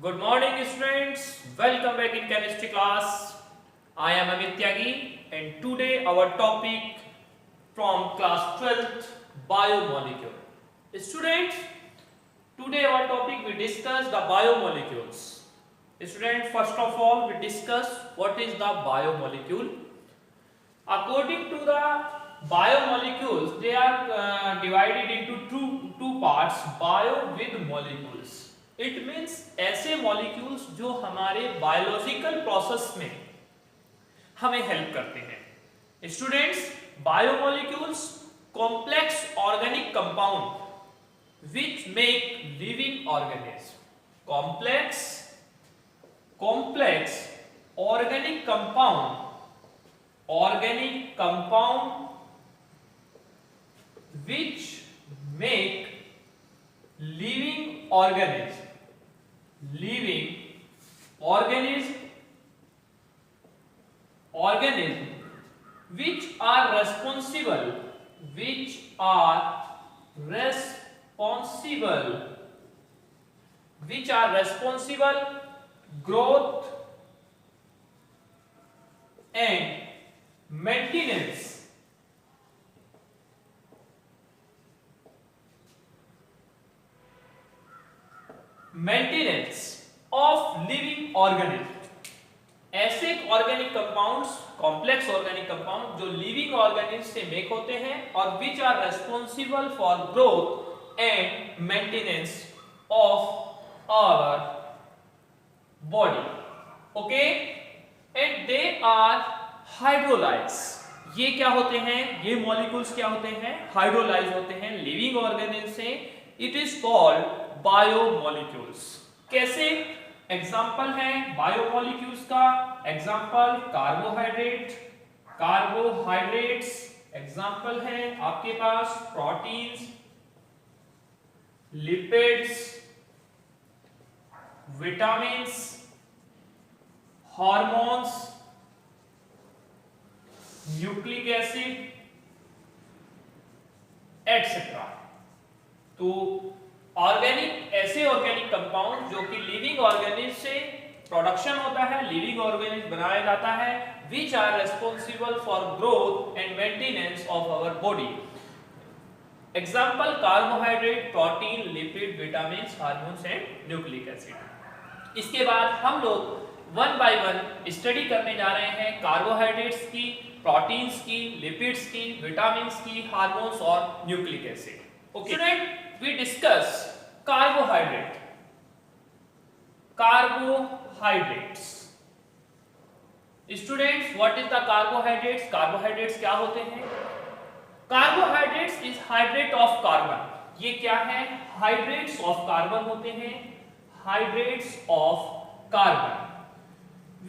Good morning students, welcome back in chemistry class. I am Amit Tyagi and today our topic from class 12th biomolecule. Students, today our topic we discuss the biomolecules. Students, first of all we discuss what is the biomolecule. According to the biomolecules, they are divided into two parts, bio with molecules. It means ऐसे molecules जो हमारे biological process में हमें help करते हैं। Students, biomolecules complex organic compound which make living organism. Complex organic compound which make living organism which are responsible growth and maintenance of living organism। ऐसे organic compounds, complex organic compound जो living organism से make होते हैं और which are responsible for growth and maintenance of our body. Okay, and they are hydrolysed. ये क्या होते हैं? ये मॉलिक्यूल्स क्या होते हैं? हाइड्रोलाइज होते हैं लिविंग ऑर्गेनिज्म से। It is called biomolecules. कैसे? एग्जाम्पल है बायोमोलिक्यूल्स का। Example carbohydrates. एग्जाम्पल है आपके पास proteins, lipids, vitamins, hormones, nucleic acid etcetera. तो ऐसे ऑर्गेनिक कंपाउंड जो कि लिविंग ऑर्गेनिज्म से प्रोडक्शन होता है, लिविंग ऑर्गेनिज्म बनाया जाता है, which are responsible for growth and maintenance of our body. Example carbohydrate, protein, lipid, vitamins, hormones and nucleic acid. इसके बाद हम लोग वन बाय वन स्टडी करने जा रहे हैं कार्बोहाइड्रेट्स की, प्रोटीन्स की, लिपिड्स की, विटामिन्स की, हार्मोन्स और nucleic acid. Okay student, we discuss carbohydrates। Students, what is the carbohydrates? Carbohydrates क्या होते हैं? Carbohydrates is hydrate of carbon। ये क्या है? Hydrates of carbon होते हैं। Hydrates of carbon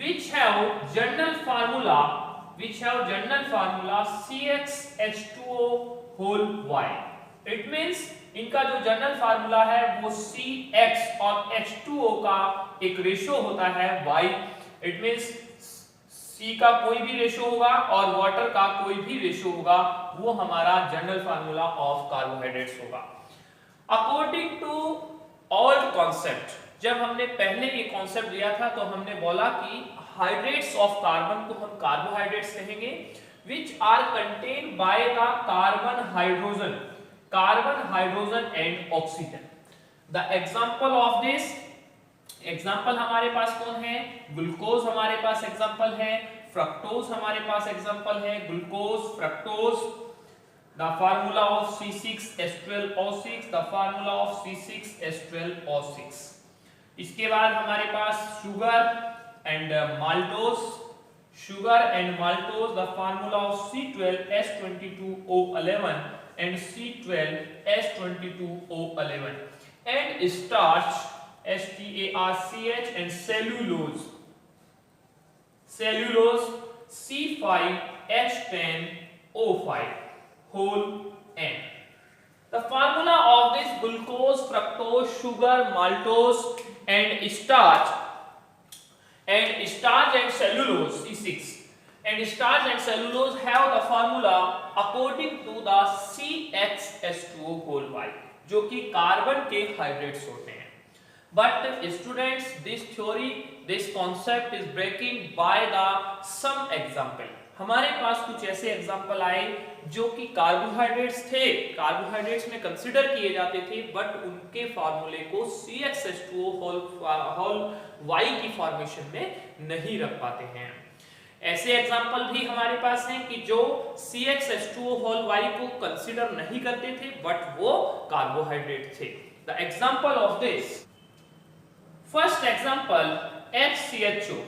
which have general formula CxH2O whole Y। It means इनका जो जनरल फार्मूला है वो CX और H2O का एक रेशो होता है Y। इट मींस C का कोई भी रेशो होगा और वाटर का कोई भी रेशो होगा, वो हमारा जनरल फार्मूला ऑफ कार्बोहाइड्रेट्स होगा। अकॉर्डिंग टू ओल्ड कॉन्सेप्ट, जब हमने पहले ये कॉन्सेप्ट लिया था तो हमने बोला कि हाइड्रेट्स ऑफ कार्बन को हम कार्बोहाइड्रेट्स कहेंगे, which are contained by the carbon, hydrogen and oxygen। The example of this, example हमारे पास कौन है? ग्लूकोज हमारे पास एग्जाम्पल है, फ्रक्टोज हमारे पास एग्जाम्पल है, glucose, fructose. The formula of C6H12O6, the formula of C6H12O6। इसके बाद हमारे पास sugar and maltose, the formula of C12H22O11 and C12H22O11 and starch STARCH and cellulose C5H10O5 whole N। The formula of this glucose, fructose, sugar, maltose and starch and cellulose C6 and starch and cellulose have the formula according to the CxH2O whole Y, जो कि carbon के hydrates होते हैं। But students, this theory, this concept is breaking by the some example. हमारे पास कुछ ऐसे example आए जो कि कार्बोहाइड्रेट्स थे, कार्बोहाइड्रेट्स में कंसिडर किए जाते थे, बट उनके फार्मूले को CxH2O होल Y की फॉर्मेशन में नहीं रख पाते हैं। ऐसे एग्जाम्पल भी हमारे पास हैं कि जो CxH2O होल Y को कंसिडर नहीं करते थे, बट वो कार्बोहाइड्रेट थे। The example of this, first example, HCHO.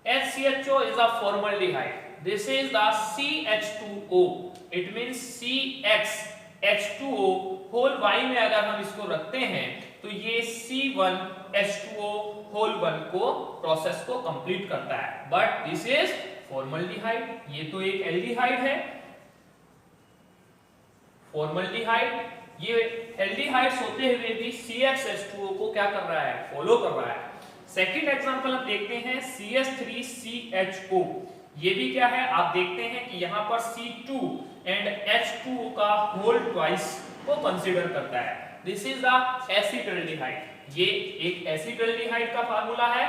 HCHO is a formaldehyde. This is the CH2O. It means CxH2O whole Y में अगर हम इसको रखते हैं तो ये C1H2O whole 1 को प्रोसेस को कंप्लीट करता है। बट दिस इज फॉर्मल्डिहाइड, ये तो एक एल्डिहाइड है। फॉर्मल्डिहाइड, ये एल्डिहाइड्स होते हुए भी CxH2O को क्या कर रहा है, फॉलो कर रहा है। सेकंड एग्जांपल हम देखते हैं CH3CHO। ये भी क्या है, आप देखते हैं कि यहाँ पर C2 एंड H2O का होल ट्वाइस को कंसीडर करता है। This is the acetaldehyde. ये एक एसिटल्डिहाइड का फार्मूला है,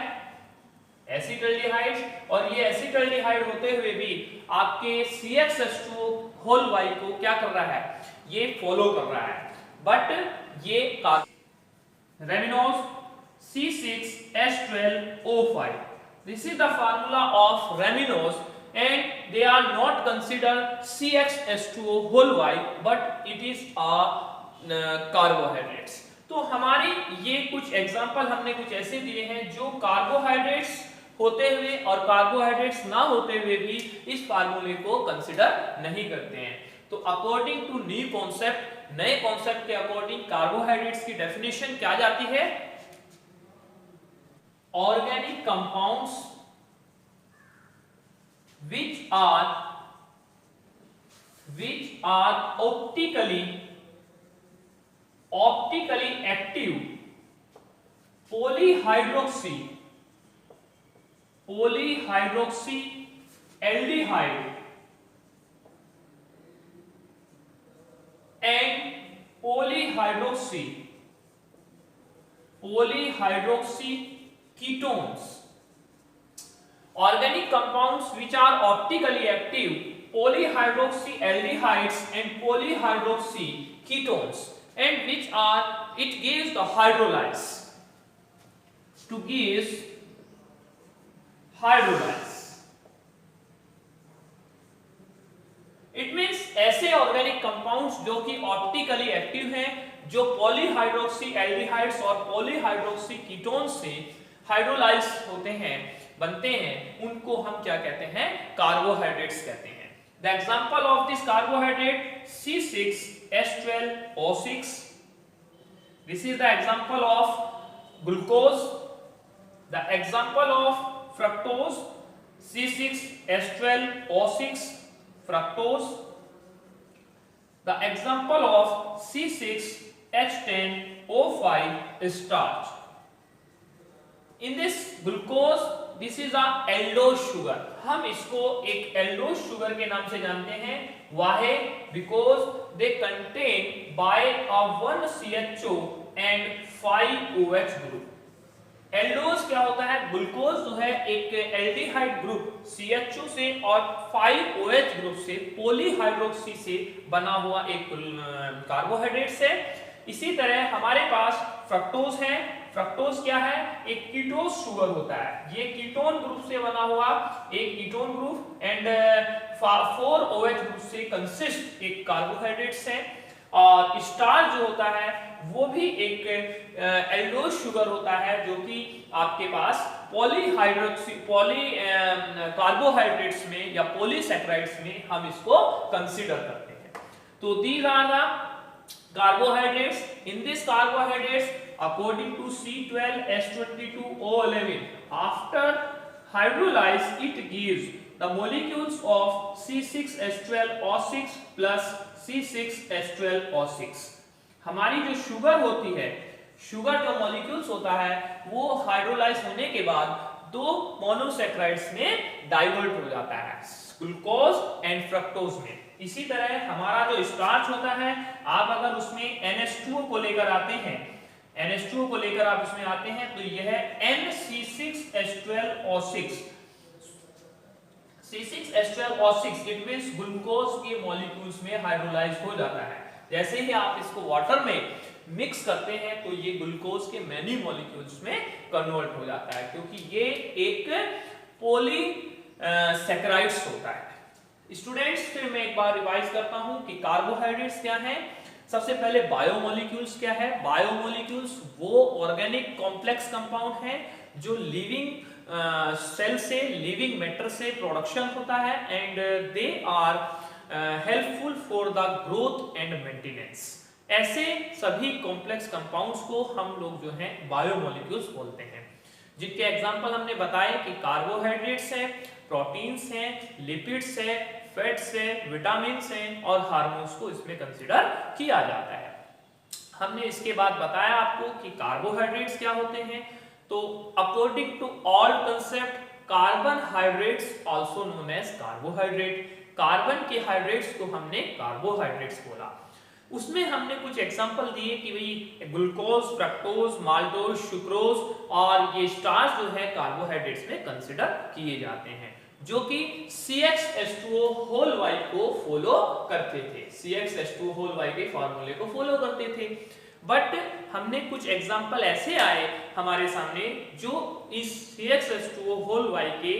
एसिटल्डिहाइड, और ये एसिटल्डिहाइड होते हुए भी आपके CxH2O होल Y को क्या कर रहा है, ये फॉलो कर रहा है। बट ये रेमिनोज C6H12O5, this is the formula of reminose and they are not considered CxH2O whole Y, but it is a carbohydrates। तो हमारे ये कुछ एग्जांपल हमने कुछ ऐसे दिए हैं जो कार्बोहाइड्रेट्स होते हुए और कार्बोहाइड्रेट्स ना होते हुए भी इस फार्मूले को कंसिडर नहीं करते हैं। तो अकॉर्डिंग टू न्यू कॉन्सेप्ट, नए कॉन्सेप्ट के अकॉर्डिंग कार्बोहाइड्रेट्स की डेफिनेशन क्या जाती है, organic compounds which are optically active polyhydroxy aldehyde and polyhydroxy ketones। Organic compounds which are optically active, polyhydroxy aldehydes and polyhydroxy ketones, and which are, it gives the hydrolyze, to gives hydrolyze। It means ऐसे organic compounds जो कि optically active हैं, जो polyhydroxy aldehydes और polyhydroxy ketones से hydrolyse होते हैं, बनते हैं, उनको हम क्या कहते हैं, कार्बोहाइड्रेट्स कहते हैं। The example of this carbohydrate C6H12O6, this is the example of glucose. The example of fructose C6H12O6 fructose। The example of C6H10O5 starch। In this glucose, this is a aldose sugar। हम इसको एक aldose sugar के नाम से जानते हैं। Why? Because they contain by a 1 CHO and 5 OH group। Aldose क्या होता है, ग्लूकोज जो है एक एल्डिहाइड ग्रुप CHO से और 5 OH ग्रुप से पॉलीहाइड्रोक्सी से बना हुआ एक कार्बोहाइड्रेट है। इसी तरह हमारे पास फ्रक्टोज है। फ्रक्टोज क्या है, एक कीटोज शुगर होता है। ये कीटोन ग्रुप से बना हुआ एक ketone group and 4 OH group से कंसिस्ट एक कार्बोहाइड्रेट्स है। और स्टार्च जो होता है वो भी एक एल्डोज शुगर होता है, जो कि आपके पास पॉलीहाइड्रोक्सी कार्बोहाइड्रेट्स में या पॉलीसैकेराइड्स में हम इसको कंसीडर करते हैं। तो these are the carbohydrates. In this carbohydrates according to C12H22O11 after hydrolyze it gives the molecules of C6H12O6 plus C6H12O6। हमारी जो शुगर होती है, शुगर जो मॉलिक्यूल्स होता है वो हाइड्रोलाइज होने के बाद दो मोनोसैकेराइड्स में डाइवर्ट हो जाता है, ग्लूकोज एंड फ्रक्टोज में। इसी तरह हमारा जो स्टार्च होता है, आप अगर उसमें NH2O को लेकर आते हैं NH2 को लेकर आप इसमें आते हैं तो यह NC6H12O6 C6H12O6 it means glucose के मॉलिक्यूल्स में हाइड्रोलाइज हो जाता है। जैसे ही आप इसको वाटर में मिक्स करते हैं तो ये ग्लूकोज के मैनी मॉलिक्यूल्स में कन्वर्ट हो जाता है, क्योंकि ये एक पॉली सैकराइड्स होता है। स्टूडेंट्स फिर मैं एक बार रिवाइज करता हूं कि कार्बोहाइड्रेट्स क्या है। सबसे पहले बायोमोलिक्यूल्स क्या है। बायोमोलिक्यूल्स वो ऑर्गेनिक कॉम्प्लेक्स कंपाउंड है जो लिविंग सेल से, लिविंग मैटर से प्रोडक्शन होता है and they are helpful for the growth and maintenance. ऐसे सभी कॉम्प्लेक्स कंपाउंड्स को हम लोग जो हैं बायोमोलिक्यूल्स बोलते हैं, जिनके एग्जांपल हमने बताए कि कार्बोहाइड्रेट्स है, प्रोटीन्स हैं, लिपिड्स है, फैट्स है, विटामिन्स हैं और हार्मोन्स को इसमें कंसीडर किया जाता है। हमने इसके बाद बताया आपको कि कार्बोहाइड्रेट्स क्या होते हैं। तो according to all concept carbohydrates also known as carbohydrate. Carbon के हाइड्रेट्स को हमने कार्बोहाइड्रेट्स बोला। उसमें हमने कुछ एग्जांपल दिए कि भाई ग्लूकोज, फ्रक्टोज, माल्टोज, सुक्रोज और ये स्टार्च जो है कार्बोहाइड्रेट्स में कंसीडर किए जाते हैं, जो कि CxH2O होल y को फॉलो करते थे, CxH2O होल y के फार्मूले को फॉलो करते थे। बट हमने कुछ एग्जांपल ऐसे आए हमारे सामने जो इस CxH2O होल y के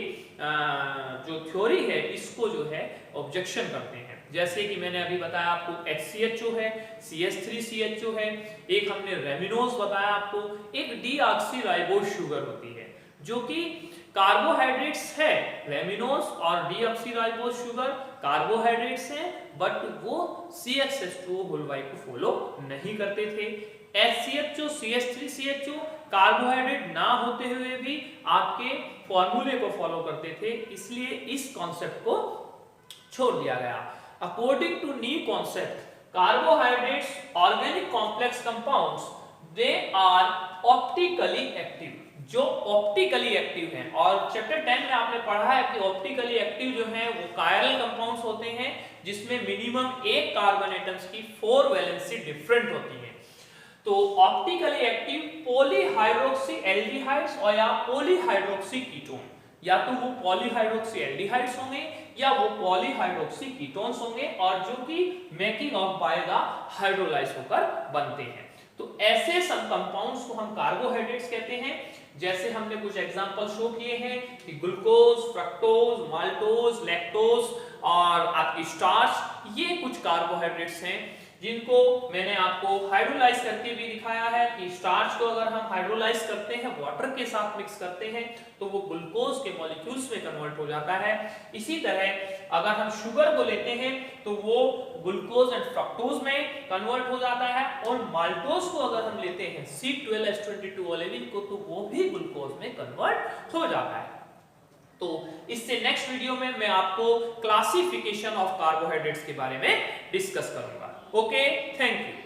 जो थ्योरी है इसको जो है ऑब्जेक्शन करते हैं। जैसे कि मैंने अभी बताया आपको HCHO है, CH3CHO है, एक हमने रेमिनोज बताया आपको, एक डीऑक्सीराइबोज शुगर होती है जो कि कार्बोहाइड्रेट्स है। रेमिनोज और डीऑक्सीराइबोज शुगर कार्बोहाइड्रेट्स हैं बट वो CxH2O होल y को फॉलो नहीं करते थे। HCHO, CH3CHO कार्बोहाइड्रेट ना होते हुए भी आपके फॉर्मूले को फॉलो करते थे, इसलिए इस कॉन्सेप्ट को छोड़ दिया गया। According to new concept carbohydrates organic complex compounds they are optically active, जो ऑप्टिकली एक्टिव हैं। और चैप्टर 10 में आपने पढ़ा है कि ऑप्टिकली एक्टिव जो हैं वो कायरल कंपाउंड्स होते हैं जिसमें मिनिमम एक कार्बन एटम्स की 4 वैलेंसी डिफरेंट होती है। तो ऑप्टिकली एक्टिव पॉलीहाइड्रोक्सी एल्डिहाइड्स और या पॉलीहाइड्रोक्सी कीटोन, या तो वो पॉलीहाइड्रोक्सी एल्डिहाइड्स होंगे या वो पॉलीहाइड्रोक्सी कीटोन्स होंगे और जो कि making of by the hydrolyse होकर बनते हैं। तो ऐसे सब कंपाउंड्स को हम कार्बोहाइड्रेट्स कहते हैं। जैसे हमने कुछ एग्जांपल शो किए हैं कि ग्लूकोज, फ्रक्टोज, माल्टोज, लैक्टोज और आपकी स्टार्च, ये कुछ कार्बोहाइड्रेट्स हैं जिनको मैंने आपको हाइड्रोलाइज करके भी दिखाया है कि स्टार्च को अगर हम हाइड्रोलाइज करते हैं, वाटर के साथ मिक्स करते हैं तो वो ग्लूकोज के मॉलिक्यूल्स में कन्वर्ट हो जाता है। इसी तरह अगर हम शुगर को लेते हैं तो वो ग्लूकोज एंड फ्रक्टोज में कन्वर्ट हो जाता है, और माल्टोज को अगर हम लेते हैं C12H22 ओलेनिन को तो वो भी ग्लूकोज में कन्वर्ट हो जाता है। तो इससे नेक्स्ट वीडियो में मैं आपको क्लासिफिकेशन ऑफ कार्बोहाइड्रेट्स के बारे में डिस्कस करूंगा। Okay, thank you.